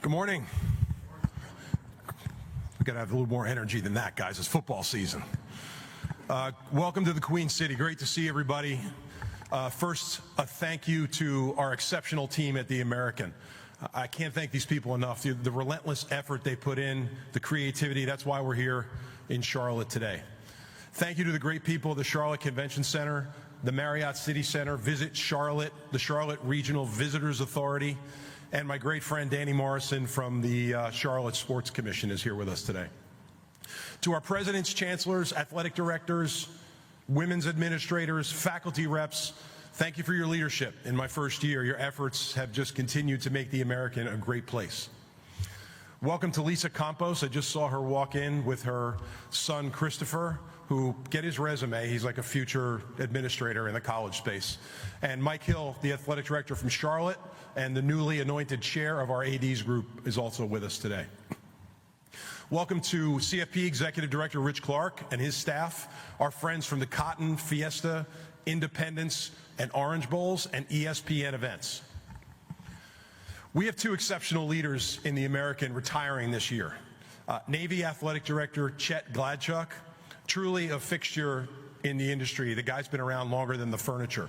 Good morning. We've got to have a little more energy than that, guys. It's football season. Welcome to the Queen City. Great to see everybody. First, a thank you to our exceptional team at the American. I can't thank these people enough. The relentless effort they put in, the creativity, that's why we're here in Charlotte today. Thank you to the great people of the Charlotte Convention Center, the Marriott City Center, Visit Charlotte, the Charlotte Regional Visitors Authority, and my great friend Danny Morrison from the Charlotte Sports Commission is here with us today. To our presidents, chancellors, athletic directors, women's administrators, faculty reps, thank you for your leadership in my first year. Your efforts have just continued to make the American a great place. Welcome to Lisa Campos. I just saw her walk in with her son, Christopher, who, get his resume, he's like a future administrator in the college space. And Mike Hill, the athletic director from Charlotte, and the newly anointed chair of our ADs group is also with us today. Welcome to CFP Executive Director Rich Clark and his staff, our friends from the Cotton, Fiesta, Independence, and Orange Bowls, and ESPN events. We have two exceptional leaders in the American retiring this year. Navy Athletic Director Chet Gladchuk, truly a fixture in the industry. The guy's been around longer than the furniture.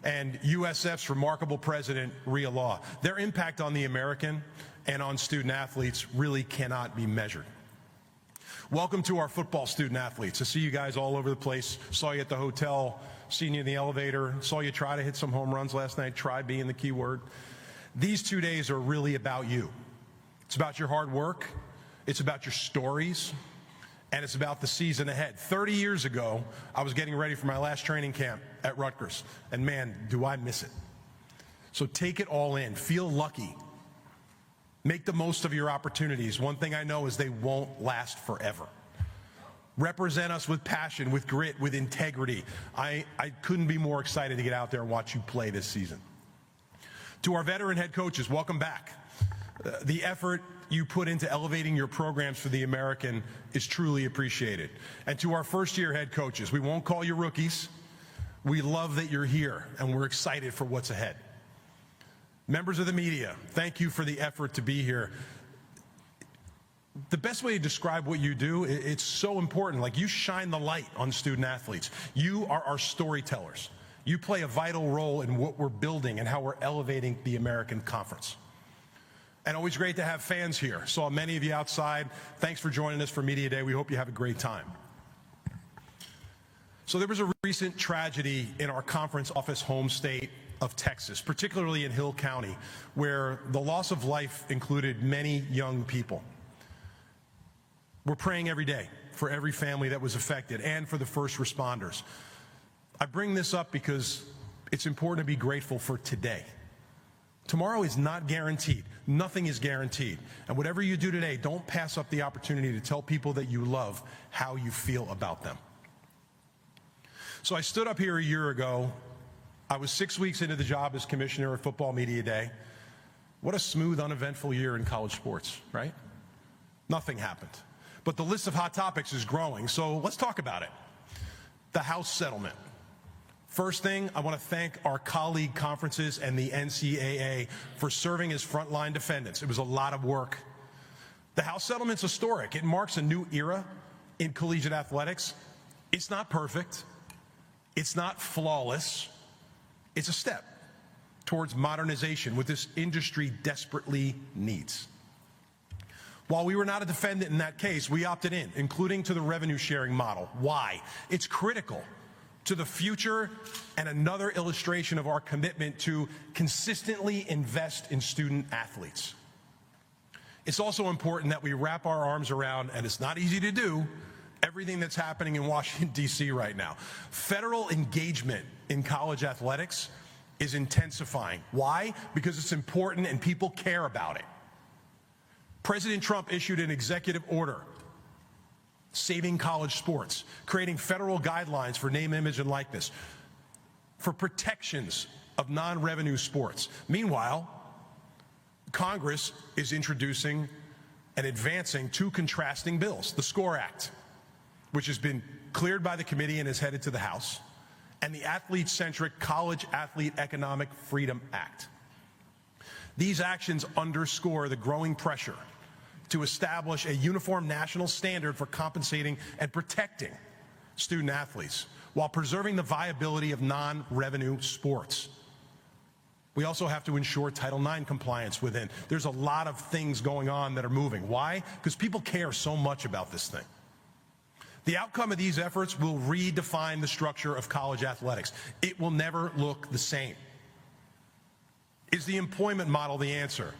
And USF's remarkable president, Rhea Law. Their impact on the American and on student athletes really cannot be measured. Welcome to our football student athletes. I see you guys all over the place. Saw you at the hotel, seen you in the elevator, saw you try to hit some home runs last night, try being the key word. These 2 days are really about you. It's about your hard work, it's about your stories, and it's about the season ahead. 30 years ago, I was getting ready for my last training camp at Rutgers, and man, do I miss it. So take it all in. Feel lucky. Make the most of your opportunities. One thing I know is they won't last forever. Represent us with passion, with grit, with integrity. I couldn't be more excited to get out there and watch you play this season. To our veteran head coaches, welcome back. The effort you put into elevating your programs for the American is truly appreciated. And to our first-year head coaches, we won't call you rookies. We love that you're here, and we're excited for what's ahead. Members of the media, thank you for the effort to be here. The best way to describe what you do, it's so important. Like, you shine the light on student athletes. You are our storytellers. You play a vital role in what we're building and how we're elevating the American Conference. And always great to have fans here. Saw many of you outside. Thanks for joining us for Media Day. We hope you have a great time. So there was a recent tragedy in our conference office home state of Texas, particularly in Hill County, where the loss of life included many young people. We're praying every day for every family that was affected and for the first responders. I bring this up because it's important to be grateful for today. Tomorrow is not guaranteed. Nothing is guaranteed. And whatever you do today, don't pass up the opportunity to tell people that you love how you feel about them. So I stood up here a year ago. I was 6 weeks into the job as commissioner of Football Media Day. What a smooth, uneventful year in college sports, right? Nothing happened. But the list of hot topics is growing, so let's talk about it. The House settlement. First thing, I want to thank our colleague conferences and the NCAA for serving as frontline defendants. It was a lot of work. The House settlement's historic. It marks a new era in collegiate athletics. It's not perfect. It's not flawless. It's a step towards modernization, what this industry desperately needs. While we were not a defendant in that case, we opted in, including to the revenue sharing model. Why? It's critical to the future and another illustration of our commitment to consistently invest in student athletes. It's also important that we wrap our arms around, and it's not easy to do, everything that's happening in Washington, D.C. right now. Federal engagement in college athletics is intensifying. Why? Because it's important and people care about it. President Trump issued an executive order saving college sports, creating federal guidelines for name, image, and likeness, for protections of non-revenue sports. Meanwhile, Congress is introducing and advancing two contrasting bills: the SCORE Act, which has been cleared by the committee and is headed to the House, and the athlete-centric College Athlete Economic Freedom Act. These actions underscore the growing pressure to establish a uniform national standard for compensating and protecting student athletes while preserving the viability of non-revenue sports. We also have to ensure Title IX compliance within. There's a lot of things going on that are moving. Why? Because people care so much about this thing. The outcome of these efforts will redefine the structure of college athletics. It will never look the same. Is the employment model the answer?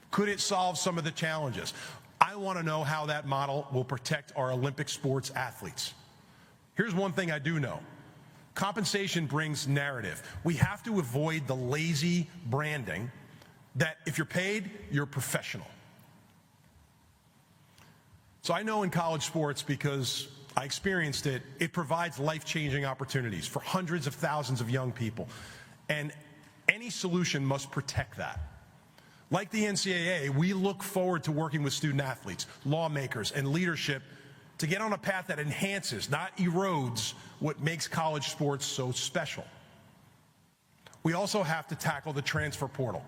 Could it solve some of the challenges? I want to know how that model will protect our Olympic sports athletes. Here's one thing I do know. Compensation brings narrative. We have to avoid the lazy branding that if you're paid, you're professional. So I know in college sports, because I experienced it, it provides life-changing opportunities for hundreds of thousands of young people. And any solution must protect that. Like the NCAA, we look forward to working with student athletes, lawmakers, and leadership to get on a path that enhances, not erodes, what makes college sports so special. We also have to tackle the transfer portal.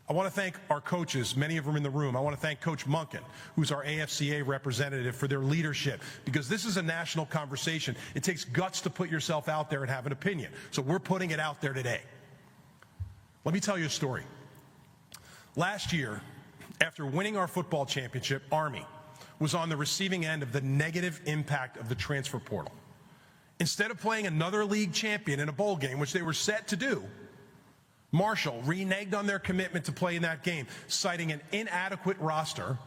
I want to thank our coaches, many of them in the room. I want to thank Coach Munkin, who's our AFCA representative, for their leadership, because this is a national conversation. It takes guts to put yourself out there and have an opinion. So we're putting it out there today. Let me tell you a story. Last year, after winning our football championship, Army was on the receiving end of the negative impact of the transfer portal. Instead of playing another league champion in a bowl game, which they were set to do, Marshall reneged on their commitment to play in that game, citing an inadequate roster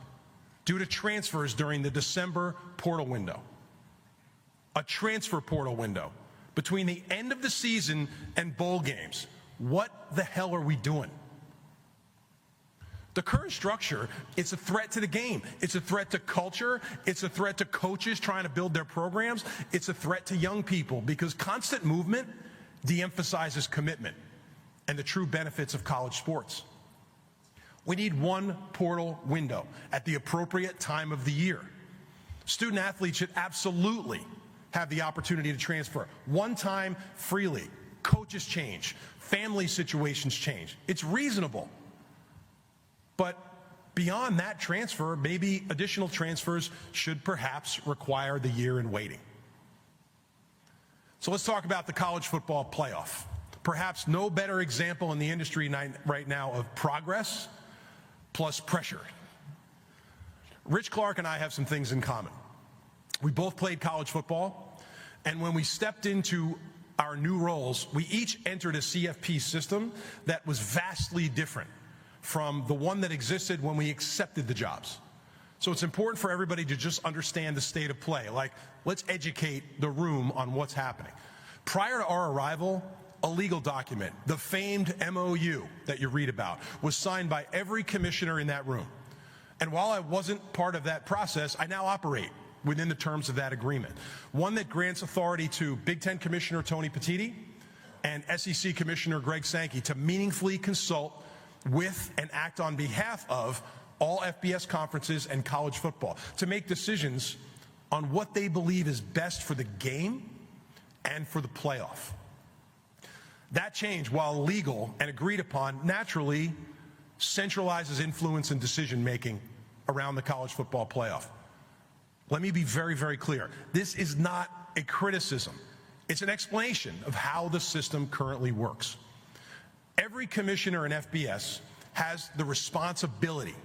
due to transfers during the December portal window. A transfer portal window between the end of the season and bowl games. What the hell are we doing? The current structure, it's a threat to the game. It's a threat to culture. It's a threat to coaches trying to build their programs. It's a threat to young people, because constant movement de-emphasizes commitment and the true benefits of college sports. We need one portal window at the appropriate time of the year. Student athletes should absolutely have the opportunity to transfer one time freely. Coaches change. Family situations change. It's reasonable. But beyond that transfer, maybe additional transfers should perhaps require the year in waiting. So let's talk about the college football playoff. Perhaps no better example in the industry right now of progress plus pressure. Rich Clark and I have some things in common. We both played college football, and when we stepped into our new roles, we each entered a CFP system that was vastly different from the one that existed when we accepted the jobs. So it's important for everybody to just understand the state of play. Like, let's educate the room on what's happening. Prior to our arrival, a legal document, the famed MOU that you read about, was signed by every commissioner in that room. And while I wasn't part of that process, I now operate within the terms of that agreement. One that grants authority to Big Ten Commissioner Tony Petitti and SEC Commissioner Greg Sankey to meaningfully consult with and act on behalf of all FBS conferences and college football to make decisions on what they believe is best for the game and for the playoff. That change, while legal and agreed upon, naturally centralizes influence and decision-making around the college football playoff. Let me be very, very clear. This is not a criticism. It's an explanation of how the system currently works. Every commissioner in FBS has the responsibility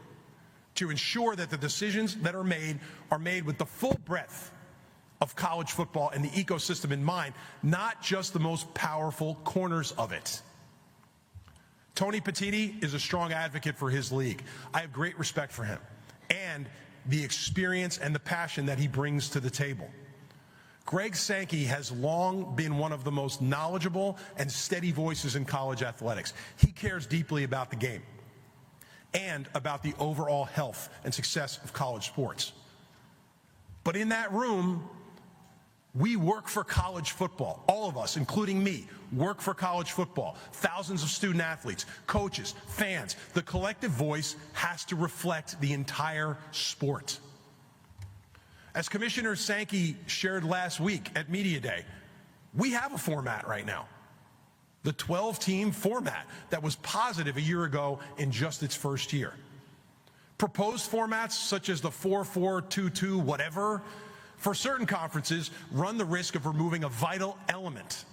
to ensure that the decisions that are made with the full breadth of college football and the ecosystem in mind, not just the most powerful corners of it. Tony Petitti is a strong advocate for his league. I have great respect for him and the experience and the passion that he brings to the table. Greg Sankey has long been one of the most knowledgeable and steady voices in college athletics. He cares deeply about the game and about the overall health and success of college sports. But in that room, we work for college football. All of us, including me, work for college football. Thousands of student athletes, coaches, fans. The collective voice has to reflect the entire sport. As Commissioner Sankey shared last week at Media Day, we have a format right now. the 12-team format that was positive a year ago in just its first year. Proposed formats such as the 4-4-2-2 whatever for certain conferences run the risk of removing a vital element.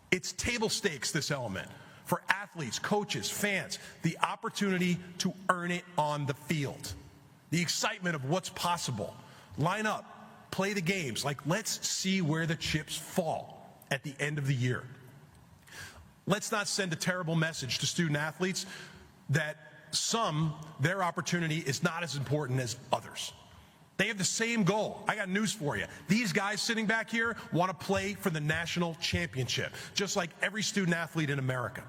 It's table stakes, this element, for athletes, coaches, fans, the opportunity to earn it on the field. The excitement of what's possible. Line up, play the games. Like, let's see where the chips fall at the end of the year. Let's not send a terrible message to student athletes that their opportunity is not as important as others. They have the same goal. I got news for you. These guys sitting back here want to play for the national championship, just like every student athlete in America.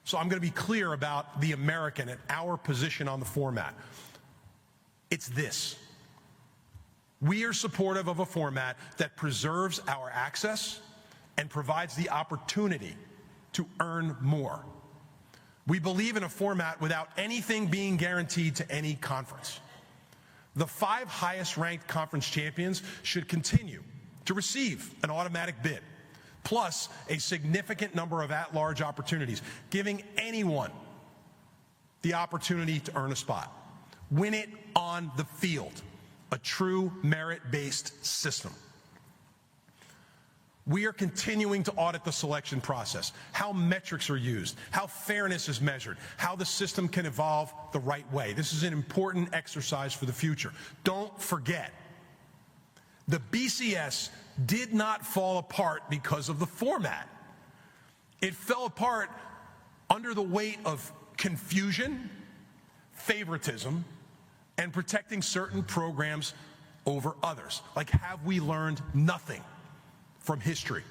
So I'm going to be clear about the American and our position on the format. It's this. We are supportive of a format that preserves our access and provides the opportunity to earn more. We believe in a format without anything being guaranteed to any conference. The 5 highest-ranked conference champions should continue to receive an automatic bid, plus a significant number of at-large opportunities, giving anyone the opportunity to earn a spot. Win it on the field, a true merit-based system. We are continuing to audit the selection process, how metrics are used, how fairness is measured, how the system can evolve the right way. This is an important exercise for the future. Don't forget, the BCS did not fall apart because of the format. It fell apart under the weight of confusion, favoritism, and protecting certain programs over others. Like, have we learned nothing from history?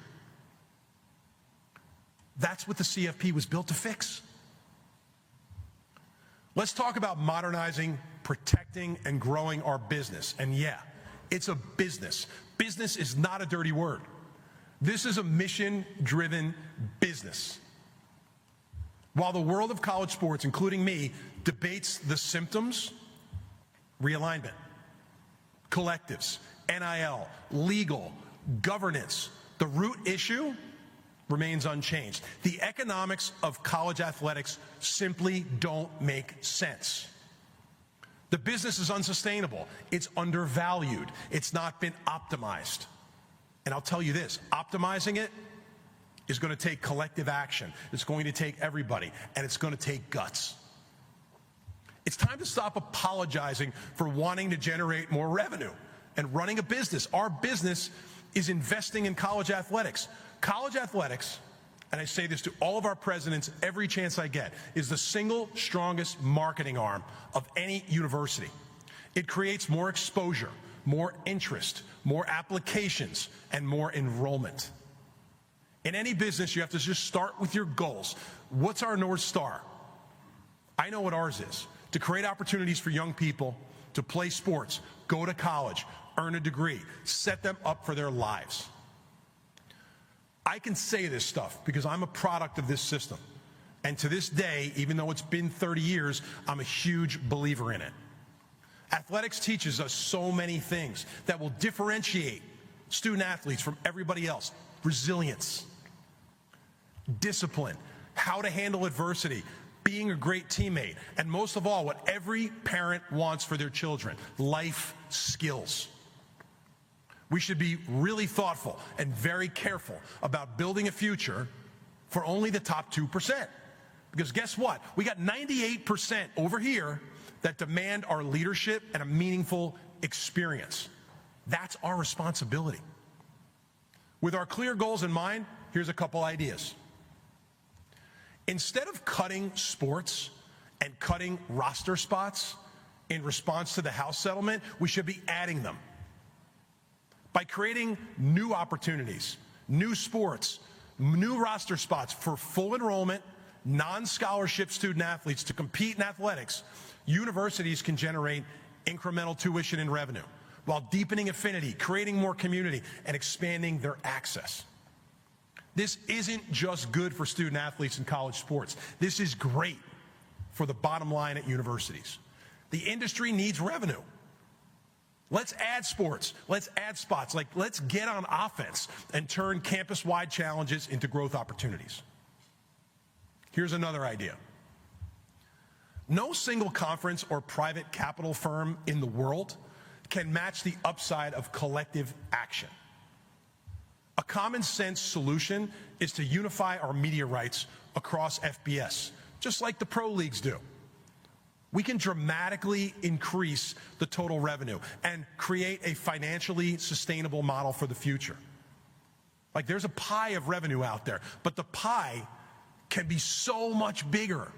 That's what the CFP was built to fix. Let's talk about modernizing, protecting, and growing our business. And yeah, it's a business. Business is not a dirty word. This is a mission-driven business. While the world of college sports, including me, debates the symptoms, realignment, collectives, NIL, legal, governance, the root issue remains unchanged. The economics of college athletics simply don't make sense. The business is unsustainable. It's undervalued. It's not been optimized. And I'll tell you this, optimizing it is going to take collective action. It's going to take everybody, and it's going to take guts. It's time to stop apologizing for wanting to generate more revenue and running a business. Our business is investing in college athletics. College athletics, and I say this to all of our presidents every chance I get, is the single strongest marketing arm of any university. It creates more exposure, more interest, more applications, and more enrollment. In any business, you have to just start with your goals. What's our North Star? I know what ours is. To create opportunities for young people to play sports, go to college, earn a degree, set them up for their lives. I can say this stuff because I'm a product of this system. And to this day, even though it's been 30 years, I'm a huge believer in it. Athletics teaches us so many things that will differentiate student athletes from everybody else. Resilience, discipline, how to handle adversity, being a great teammate, and most of all, what every parent wants for their children, life skills. We should be really thoughtful and very careful about building a future for only the top 2%. Because guess what? We got 98% over here that demand our leadership and a meaningful experience. That's our responsibility. With our clear goals in mind, here's a couple ideas. Instead of cutting sports and cutting roster spots in response to the House settlement, we should be adding them. By creating new opportunities, new sports, new roster spots for full enrollment, non-scholarship student athletes to compete in athletics, universities can generate incremental tuition and revenue while deepening affinity, creating more community, and expanding their access. This isn't just good for student athletes in college sports. This is great for the bottom line at universities. The industry needs revenue. Let's add sports. Let's add spots. Let's get on offense and turn campus-wide challenges into growth opportunities. Here's another idea. No single conference or private capital firm in the world can match the upside of collective action. A common sense solution is to unify our media rights across FBS, just like the pro leagues do. We can dramatically increase the total revenue and create a financially sustainable model for the future. Like, there's a pie of revenue out there, but the pie can be so much bigger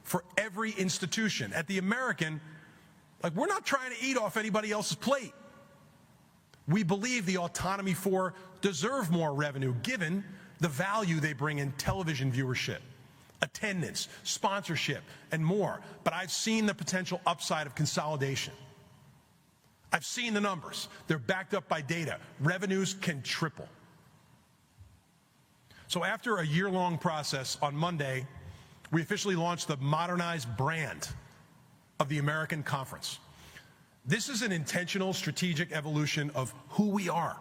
for every institution. At the American, we're not trying to eat off anybody else's plate. We believe the Autonomy Four deserve more revenue given the value they bring in television viewership, attendance, sponsorship, and more. But I've seen the potential upside of consolidation. I've seen the numbers. They're backed up by data. Revenues can triple. So after a year-long process, on Monday, we officially launched the modernized brand of the American Conference. This is an intentional strategic evolution of who we are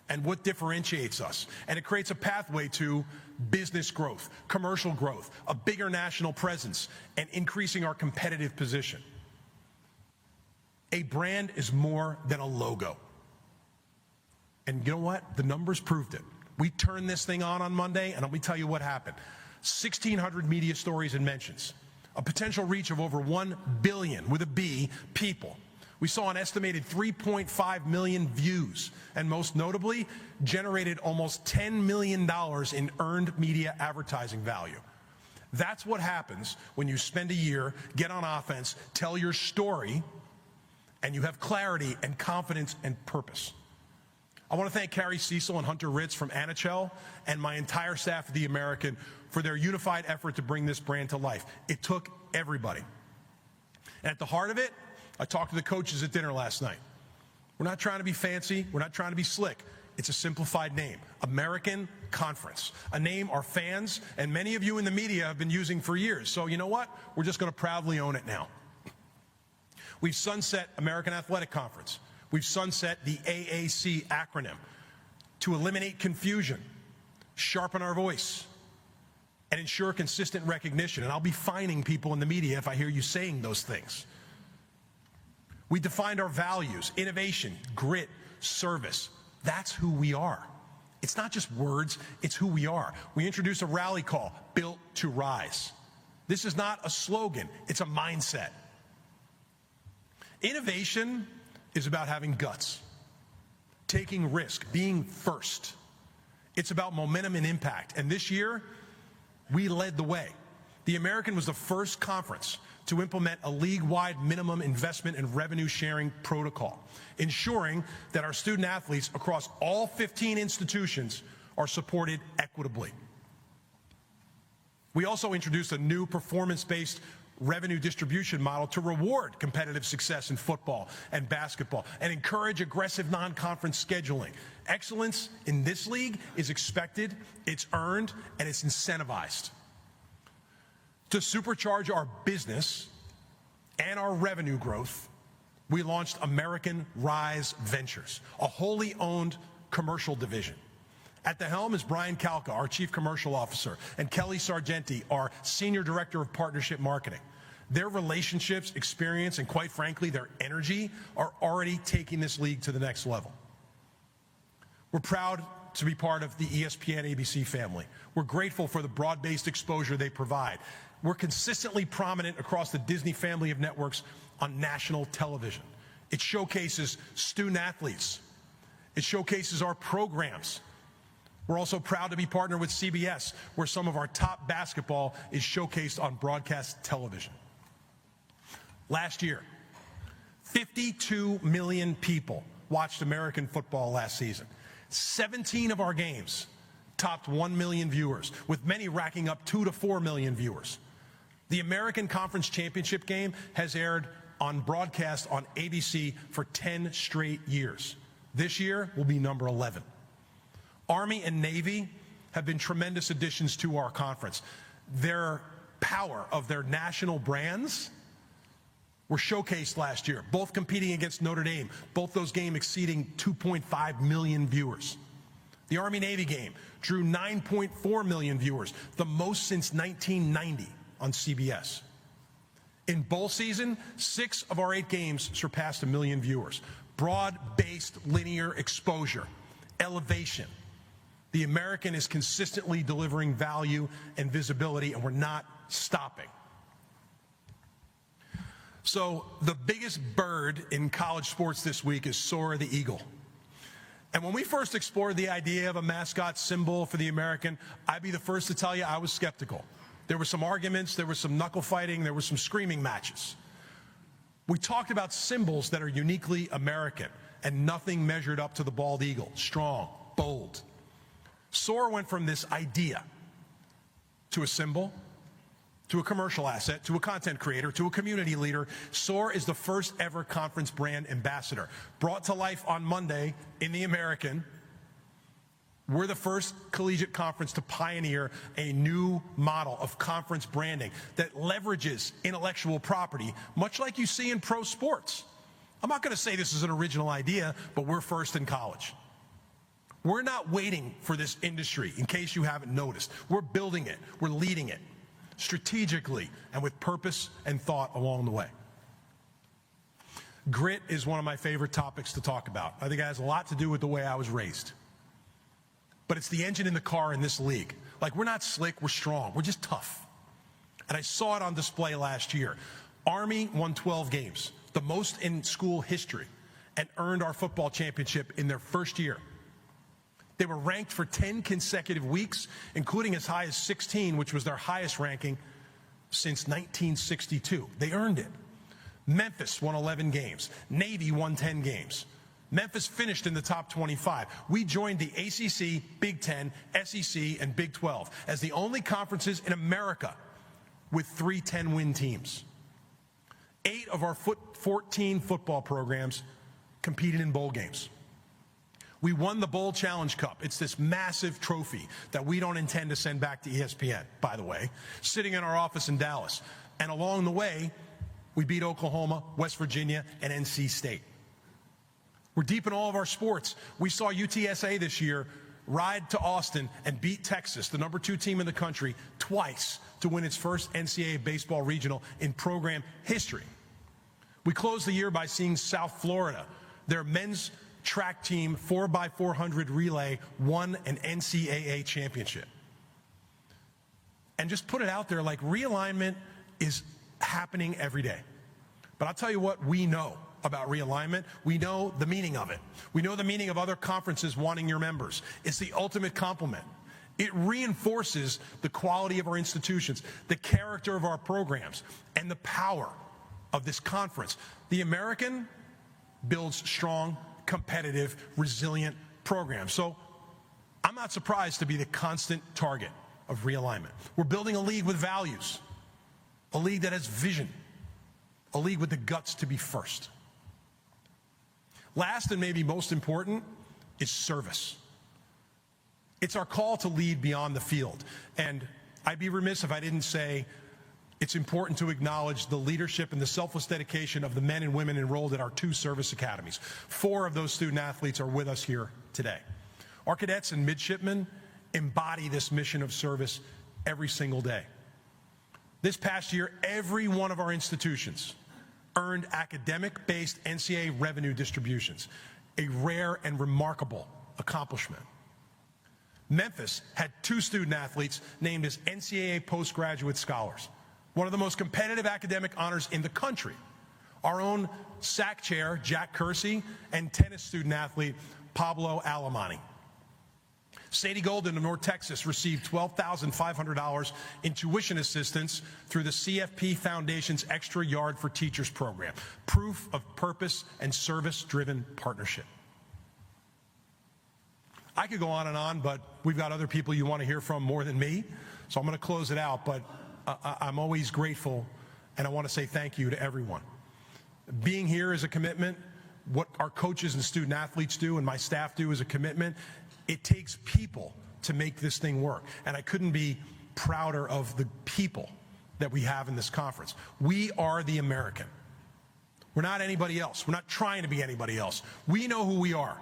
and what differentiates us. And it creates a pathway to business growth, commercial growth, a bigger national presence, and increasing our competitive position. A brand is more than a logo. And you know what? The numbers proved it. We turned this thing on Monday, and let me tell you what happened. 1,600 media stories and mentions, a potential reach of over 1 billion, with a B, people. We saw an estimated 3.5 million views, and most notably, generated almost $10 million in earned media advertising value. That's what happens when you spend a year, get on offense, tell your story, and you have clarity and confidence and purpose. I want to thank Carrie Cecil and Hunter Ritz from Anichel and my entire staff at The American for their unified effort to bring this brand to life. It took everybody. And at the heart of it, I talked to the coaches at dinner last night. We're not trying to be fancy. We're not trying to be slick. It's a simplified name, American Conference, a name our fans and many of you in the media have been using for years. So you know what? We're just going to proudly own it now. We've sunset American Athletic Conference. We've sunset the AAC acronym to eliminate confusion, sharpen our voice, and ensure consistent recognition. And I'll be fining people in the media if I hear you saying those things. We defined our values: innovation, grit, service. That's who we are. It's not just words, it's who we are. We introduced a rally call, Built to Rise. This is not a slogan, it's a mindset. Innovation is about having guts, taking risk, being first. It's about momentum and impact. And this year, we led the way. The American was the first conference to implement a league-wide minimum investment and revenue sharing protocol, ensuring that our student athletes across all 15 institutions are supported equitably. We also introduced a new performance-based revenue distribution model to reward competitive success in football and basketball and encourage aggressive non-conference scheduling. Excellence in this league is expected, it's earned, and it's incentivized. To supercharge our business and our revenue growth, we launched American Rise Ventures, a wholly owned commercial division. At the helm is Brian Kalka, our Chief Commercial Officer, and Kelly Sargenti, our Senior Director of Partnership Marketing. Their relationships, experience, and quite frankly, their energy are already taking this league to the next level. We're proud to be part of the ESPN ABC family. We're grateful for the broad-based exposure they provide. We're consistently prominent across the Disney family of networks on national television. It showcases student athletes. It showcases our programs. We're also proud to be partnered with CBS, where some of our top basketball is showcased on broadcast television. Last year, 52 million people watched American football last season. 17 of our games topped 1 million viewers, with many racking up 2 to 4 million viewers. The American Conference Championship game has aired on broadcast on ABC for 10 straight years. This year will be number 11. Army and Navy have been tremendous additions to our conference. Their power of their national brands were showcased last year, both competing against Notre Dame, both those games exceeding 2.5 million viewers. The Army-Navy game drew 9.4 million viewers, the most since 1990 on CBS. In bowl season, 6 of our 8 games surpassed 1 million viewers. Broad-based linear exposure, elevation. The American is consistently delivering value and visibility, and we're not stopping. So the biggest bird in college sports this week is Sora the Eagle. And when we first explored the idea of a mascot symbol for the American, I'd be the first to tell you I was skeptical. There were some arguments, there was some knuckle fighting, there were some screaming matches. We talked about symbols that are uniquely American, and nothing measured up to the bald eagle. Strong, bold. Sora went from this idea to a symbol, to a commercial asset, to a content creator, to a community leader. Sora is the first ever conference brand ambassador. Brought to life on Monday in the American, we're the first collegiate conference to pioneer a new model of conference branding that leverages intellectual property, much like you see in pro sports. I'm not going to say this is an original idea, but we're first in college. We're not waiting for this industry, in case you haven't noticed. We're building it. We're leading it strategically and with purpose and thought along the way. Grit is one of my favorite topics to talk about. I think it has a lot to do with the way I was raised. But it's the engine in the car in this league. Like, we're not slick, we're strong, we're just tough. And I saw it on display last year. Army won 12 games, the most in school history, and earned our football championship in their first year. They were ranked for 10 consecutive weeks, including as high as 16, which was their highest ranking since 1962. They earned it. Memphis won 11 games. Navy won 10 games. Memphis finished in the top 25. We joined the ACC, Big Ten, SEC, and Big 12 as the only conferences in America with 3 10-win teams. 8 of our 14 football programs competed in bowl games. We won the Bowl Challenge Cup. It's this massive trophy that we don't intend to send back to ESPN, by the way, sitting in our office in Dallas. And along the way, we beat Oklahoma, West Virginia, and NC State. We're deep in all of our sports. We saw UTSA this year ride to Austin and beat Texas, the number 2 team in the country, twice to win its first NCAA baseball regional in program history. We closed the year by seeing South Florida, their men's track team 4x400 relay, won an NCAA championship. And just put it out there, like, realignment is happening every day. But I'll tell you what we know about realignment. We know the meaning of it. We know the meaning of other conferences wanting your members. It's the ultimate compliment. It reinforces the quality of our institutions, the character of our programs, and the power of this conference. The American builds strong, competitive, resilient programs. So I'm not surprised to be the constant target of realignment. We're building a league with values, a league that has vision, a league with the guts to be first. Last and maybe most important is service. It's our call to lead beyond the field. And I'd be remiss if I didn't say it's important to acknowledge the leadership and the selfless dedication of the men and women enrolled at our 2 service academies. 4 of those student athletes are with us here today. Our cadets and midshipmen embody this mission of service every single day. This past year, every one of our institutions earned academic-based NCAA revenue distributions, a rare and remarkable accomplishment. Memphis had 2 student athletes named as NCAA postgraduate scholars, one of the most competitive academic honors in the country. Our own SAC chair, Jack Kersey, and tennis student athlete, Pablo Alemany. Sadie Golden of North Texas received $12,500 in tuition assistance through the CFP Foundation's Extra Yard for Teachers program. Proof of purpose and service-driven partnership. I could go on, but we've got other people you want to hear from more than me, so I'm going to close it out. But I'm always grateful, and I want to say thank you to everyone. Being here is a commitment. What our coaches and student athletes do and my staff do is a commitment. It takes people to make this thing work, and I couldn't be prouder of the people that we have in this conference. We are the American. We're not anybody else. We're not trying to be anybody else. We know who we are.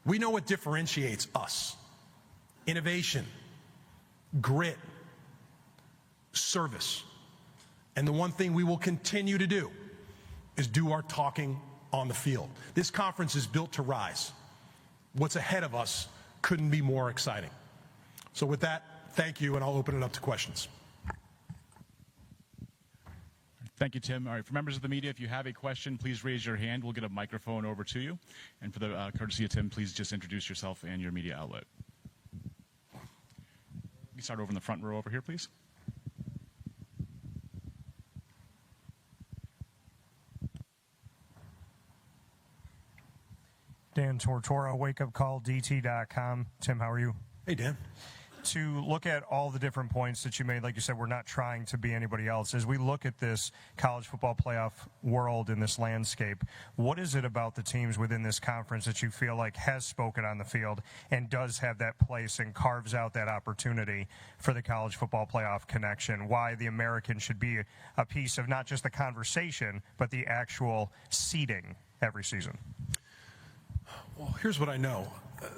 We know what differentiates us. Innovation, grit, service. And the one thing we will continue to do is do our talking on the field. This conference is built to rise. What's ahead of us couldn't be more exciting. So with that, thank you, and I'll open it up to questions. Thank you, Tim. All right, for members of the media, if you have a question, please raise your hand. We'll get a microphone over to you. And for the courtesy of Tim, please just introduce yourself and your media outlet. You start over in the front row over here, please. Dan Tortora, wakeupcalldt.com. Tim, how are you? Hey, Dan. To look at all the different points that you made, like you said, we're not trying to be anybody else. As we look at this college football playoff world in this landscape, what is it about the teams within this conference that you feel like has spoken on the field and does have that place and carves out that opportunity for the college football playoff connection? Why the American should be a piece of not just the conversation, but the actual seeding every season? Well, here's what I know.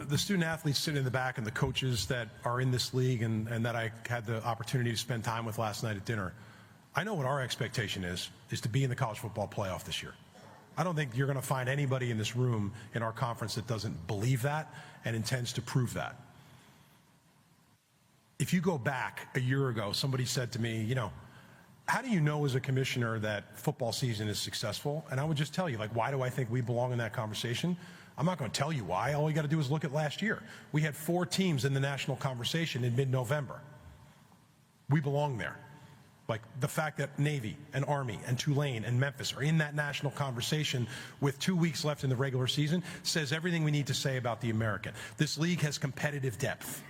The student athletes sitting in the back and the coaches that are in this league and that I had the opportunity to spend time with last night at dinner, I know what our expectation is to be in the college football playoff this year. I don't think you're going to find anybody in this room in our conference that doesn't believe that and intends to prove that. If you go back a year ago, somebody said to me, how do you know as a commissioner that football season is successful? And I would just tell you, why do I think we belong in that conversation? I'm not going to tell you why. All you got to do is look at last year. We had 4 teams in the national conversation in mid-November. We belong there. Like the fact that Navy and Army and Tulane and Memphis are in that national conversation with 2 weeks left in the regular season says everything we need to say about the American. This league has competitive depth.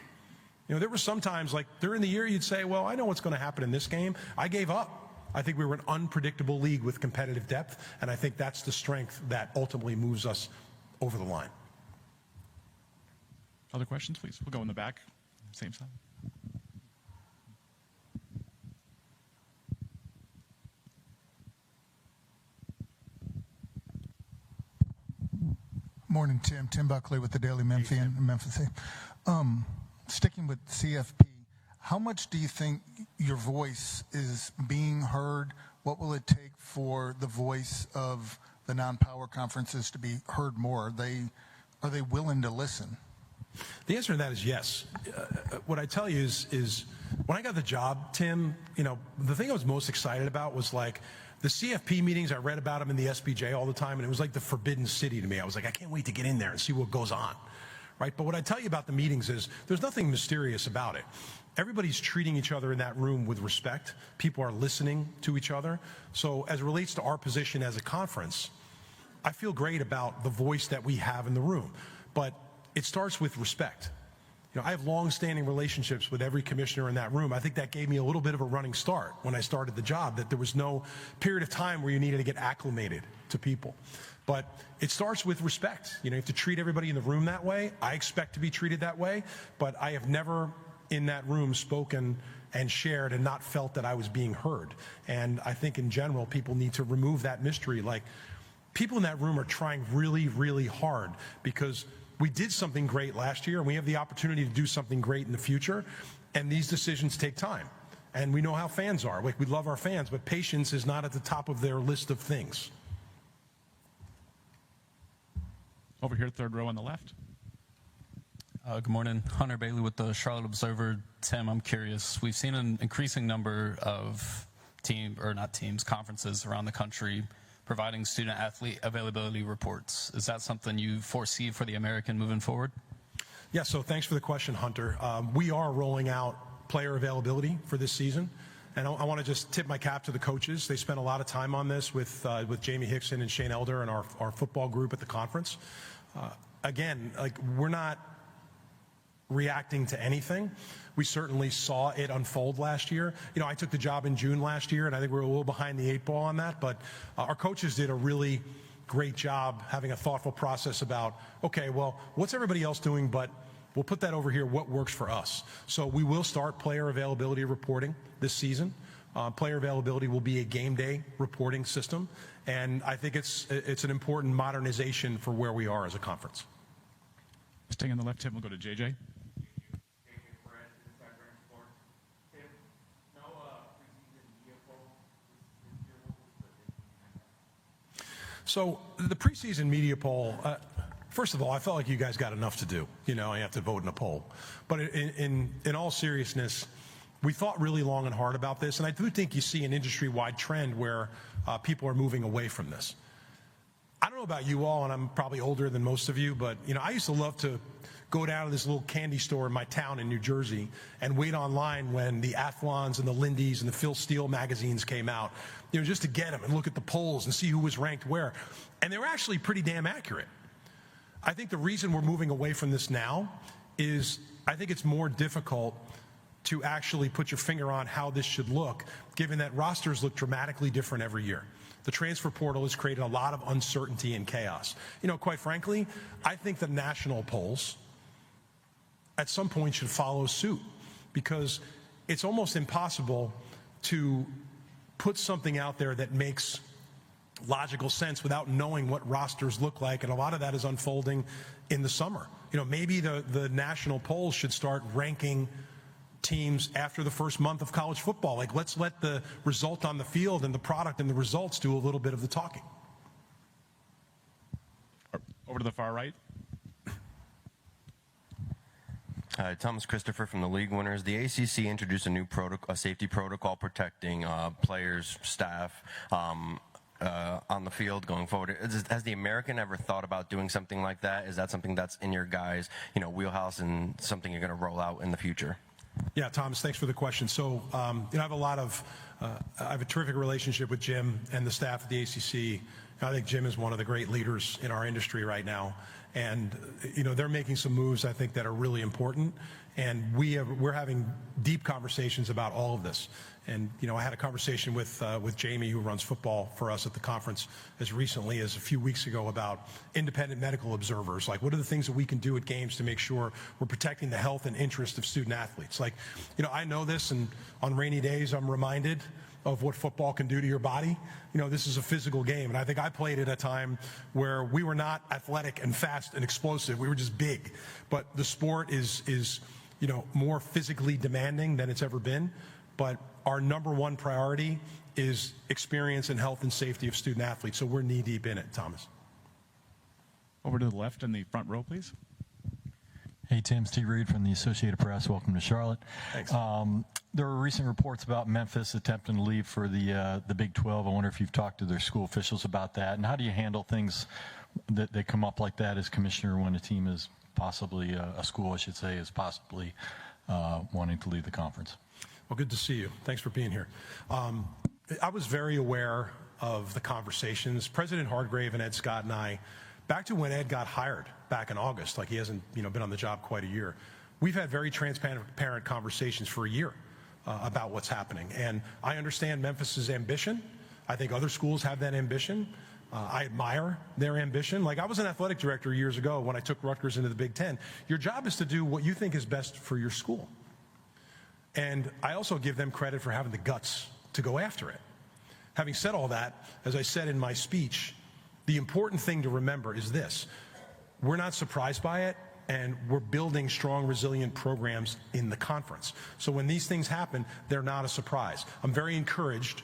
There were some times, during the year, you'd say, well, I know what's going to happen in this game. I gave up. I think we were an unpredictable league with competitive depth, and I think that's the strength that ultimately moves us over the line. Other questions, please? We'll go in the back, same side. Morning, Tim. Tim Buckley with the Daily Memphian. Memphis. Sticking with CFP, how much do you think your voice is being heard? What will it take for the voice of the non-power conferences to be heard more? Are they willing to listen? The answer to that is yes. What I tell you is when I got the job, Tim, the thing I was most excited about was the CFP meetings. I read about them in the SBJ all the time, and it was like the forbidden city to me. I was like, I can't wait to get in there and see what goes on, right? But what I tell you about the meetings is there's nothing mysterious about it. Everybody's treating each other in that room with respect. People are listening to each other. So as it relates to our position as a conference, I feel great about the voice that we have in the room. But it starts with respect. I have long-standing relationships with every commissioner in that room. I think that gave me a little bit of a running start when I started the job, that there was no period of time where you needed to get acclimated to people. But it starts with respect. You have to treat everybody in the room that way. I expect to be treated that way, but I have never in that room spoken and shared and not felt that I was being heard. And I think in general, people need to remove that mystery. People in that room are trying really, really hard because we did something great last year and we have the opportunity to do something great in the future. And these decisions take time. And we know how fans are. We love our fans, but patience is not at the top of their list of things. Over here, third row on the left. Good morning. Hunter Bailey with the Charlotte Observer. Tim, I'm curious. We've seen an increasing number of conferences around the country providing student-athlete availability reports. Is that something you foresee for the American moving forward? Yeah, so thanks for the question, Hunter. We are rolling out player availability for this season. And I want to just tip my cap to the coaches. They spent a lot of time on this with Jamie Hickson and Shane Elder and our football group at the conference. Again, we're not reacting to anything. We certainly saw it unfold last year. I took the job in June last year, and I think we're a little behind the 8 ball on that. But our coaches did a really great job having a thoughtful process about, okay, well, what's everybody else doing, but we'll put that over here, what works for us. So we will start player availability reporting this season. Player availability will be a game day reporting system, and I think it's an important modernization for where we are as a conference. Staying on the left, Tim, we'll go to JJ. So the preseason media poll, first of all, I felt like you guys got enough to do. You have to vote in a poll. But in all seriousness, we thought really long and hard about this, and I do think you see an industry-wide trend where people are moving away from this. I don't know about you all, and I'm probably older than most of you, but I used to love to go down to this little candy store in my town in New Jersey and wait online when the Athlons and the Lindy's and the Phil Steele magazines came out, just to get them and look at the polls and see who was ranked where. And they were actually pretty damn accurate. I think the reason we're moving away from this now is I think it's more difficult to actually put your finger on how this should look, given that rosters look dramatically different every year. The transfer portal has created a lot of uncertainty and chaos. Quite frankly, I think the national polls at some point should follow suit, because it's almost impossible to put something out there that makes logical sense without knowing what rosters look like, and a lot of that is unfolding in the summer. Maybe the national polls should start ranking teams after the first month of college football. Let's let the result on the field and the product and the results do a little bit of the talking. Over to the far right. Hi, Thomas Christopher from the League Winners. The ACC introduced a new safety protocol protecting players, staff on the field going forward. Has the American ever thought about doing something like that? Is that something that's in your guys' wheelhouse and something you're going to roll out in the future? Yeah, Thomas, thanks for the question. So, I have a terrific relationship with Jim and the staff at the ACC. I think Jim is one of the great leaders in our industry right now. And, they're making some moves, I think, that are really important. And we're having deep conversations about all of this. And, I had a conversation with Jamie, who runs football for us at the conference, as recently as a few weeks ago, about independent medical observers. What are the things that we can do at games to make sure we're protecting the health and interest of student athletes? I know this, and on rainy days, I'm reminded of what football can do to your body. This is a physical game, and I think I played at a time where we were not athletic and fast and explosive. We were just big. But the sport is more physically demanding than it's ever been. But our number one priority is experience and health and safety of student athletes. So we're knee deep in it, Thomas. Over to the left in the front row, please. Hey, Tim, Steve Reed from the Associated Press. Welcome to Charlotte. Thanks. There were recent reports about Memphis attempting to leave for the Big 12. I wonder if you've talked to their school officials about that, and how do you handle things that come up like that as commissioner when a team is possibly, a school, I should say, is possibly wanting to leave the conference? Well, good to see you. Thanks for being here. I was very aware of the conversations. President Hargrave and Ed Scott and I, back to when Ed got hired back in August, he hasn't been on the job quite a year, we've had very transparent conversations for a year about what's happening. And I understand Memphis's ambition. I think other schools have that ambition. I admire their ambition. I was an athletic director years ago when I took Rutgers into the Big Ten. Your job is to do what you think is best for your school. And I also give them credit for having the guts to go after it. Having said all that, as I said in my speech, the important thing to remember is this: we're not surprised by it, and we're building strong, resilient programs in the conference. So when these things happen, they're not a surprise. I'm very encouraged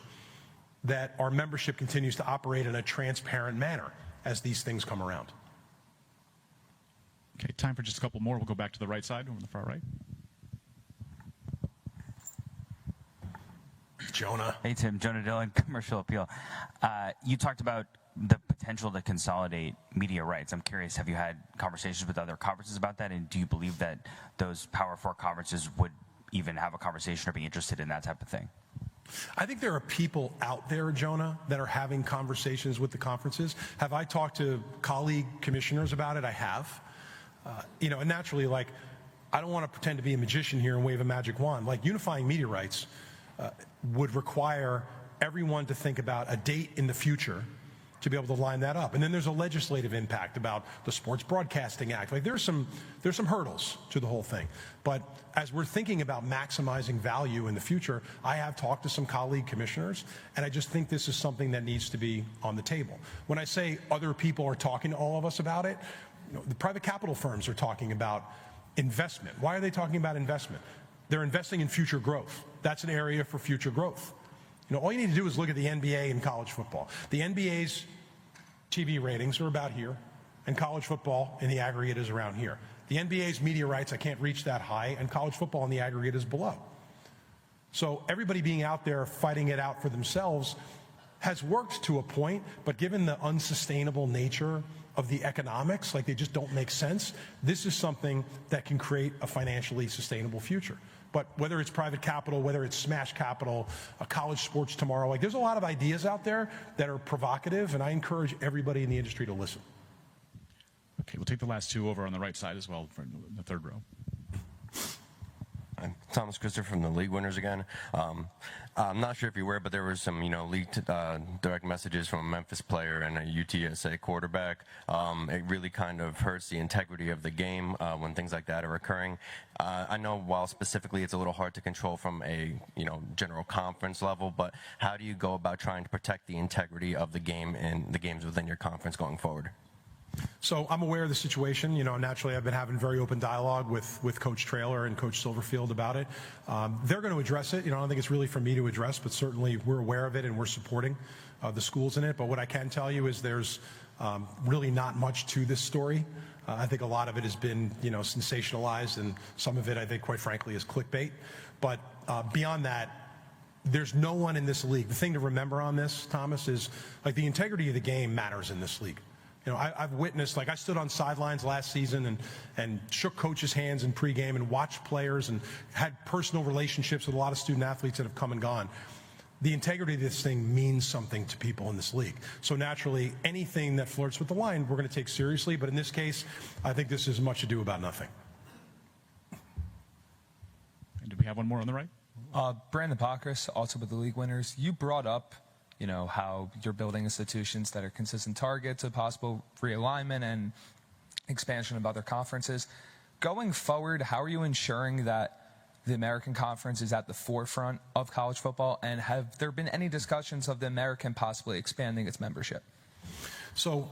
that our membership continues to operate in a transparent manner as these things come around. Okay, time for just a couple more. We'll go back to the right side, over the far right. Jonah. Hey, Tim. Jonah Dillon, Commercial Appeal. You talked about the potential to consolidate media rights. I'm curious, have you had conversations with other conferences about that? And do you believe that those Power 4 conferences would even have a conversation or be interested in that type of thing? I think there are people out there, Jonah, that are having conversations with the conferences. Have I talked to colleague commissioners about it? I have. And naturally, I don't want to pretend to be a magician here and wave a magic wand. Unifying media rights would require everyone to think about a date in the future to be able to line that up. And then there's a legislative impact about the Sports Broadcasting Act. Like there's some hurdles to the whole thing. But as we're thinking about maximizing value in the future, I have talked to some colleague commissioners, and I just think this is something that needs to be on the table. When I say other people are talking to all of us about it, the private capital firms are talking about investment. Why are they talking about investment? They're investing in future growth. That's an area for future growth. All you need to do is look at the NBA and college football. The NBA's TV ratings are about here, and college football in the aggregate is around here. The NBA's media rights, I can't reach that high, and college football in the aggregate is below. So everybody being out there fighting it out for themselves has worked to a point, but given the unsustainable nature of the economics, like they just don't make sense, this is something that can create a financially sustainable future. But whether it's private capital, whether it's smash capital, college sports tomorrow, like there's a lot of ideas out there that are provocative, and I encourage everybody in the industry to listen. Okay, we'll take the last two over on the right side as well, for the third row. I'm Thomas Christopher from the League Winners again. I'm not sure if you're aware, but there was some, leaked direct messages from a Memphis player and a UTSA quarterback. It really kind of hurts the integrity of the game when things like that are occurring. I know while specifically it's a little hard to control from a, general conference level, but how do you go about trying to protect the integrity of the game and the games within your conference going forward? So I'm aware of the situation. Naturally, I've been having very open dialogue with Coach Traylor and Coach Silverfield about it. They're going to address it. I don't think it's really for me to address, but certainly we're aware of it and we're supporting the schools in it. But what I can tell you is there's really not much to this story. I think a lot of it has been, sensationalized, and some of it, I think, quite frankly, is clickbait. But beyond that, there's no one in this league. The thing to remember on this, Thomas, is like the integrity of the game matters in this league. I've witnessed, I stood on sidelines last season and shook coaches' hands in pregame and watched players and had personal relationships with a lot of student athletes that have come and gone. The integrity of this thing means something to people in this league. So naturally, anything that flirts with the line, we're going to take seriously. But in this case, I think this is much ado about nothing. And do we have one more on the right? Brandon Pockrass, also with the League Winners. You brought up how you're building institutions that are consistent targets of possible realignment and expansion of other conferences. Going forward, how are you ensuring that the American Conference is at the forefront of college football? And have there been any discussions of the American possibly expanding its membership? So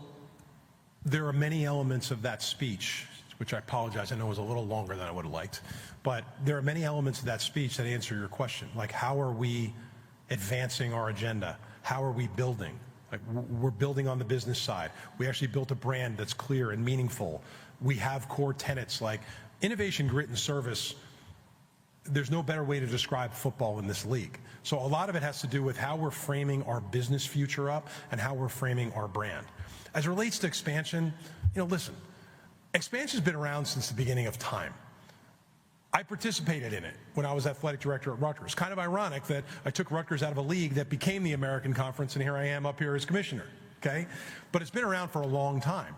there are many elements of that speech, which I apologize, I know was a little longer than I would have liked. But there are many elements of that speech that answer your question. Like, how are we advancing our agenda? How are we building? Like, we're building on the business side. We actually built a brand that's clear and meaningful. We have core tenets like innovation, grit, and service. There's no better way to describe football in this league. So a lot of it has to do with how we're framing our business future up and how we're framing our brand. As it relates to expansion, listen, expansion's been around since the beginning of time. I participated in it when I was athletic director at Rutgers. Kind of ironic that I took Rutgers out of a league that became the American Conference, and here I am up here as commissioner, okay? But it's been around for a long time.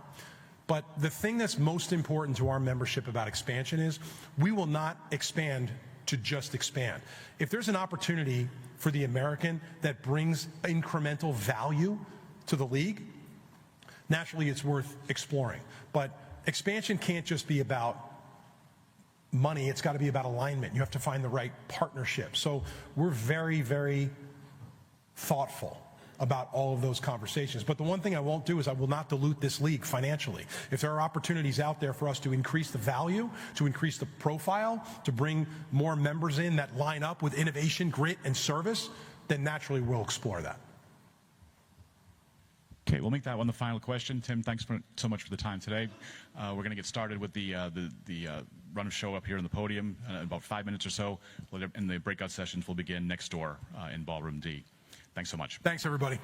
But the thing that's most important to our membership about expansion is we will not expand to just expand. If there's an opportunity for the American that brings incremental value to the league, naturally it's worth exploring. But expansion can't just be about money, it's got to be about alignment. You have to find the right partnership. So we're very, very thoughtful about all of those conversations. But the one thing I won't do is I will not dilute this league financially. If there are opportunities out there for us to increase the value, to increase the profile, to bring more members in that line up with innovation, grit, and service, then naturally we'll explore that. Okay, we'll make that one the final question. Tim, thanks so much for the time today. We're going to get started with the run of show up here on the podium in about 5 minutes or so. And the breakout sessions will begin next door in Ballroom D. Thanks so much. Thanks, everybody.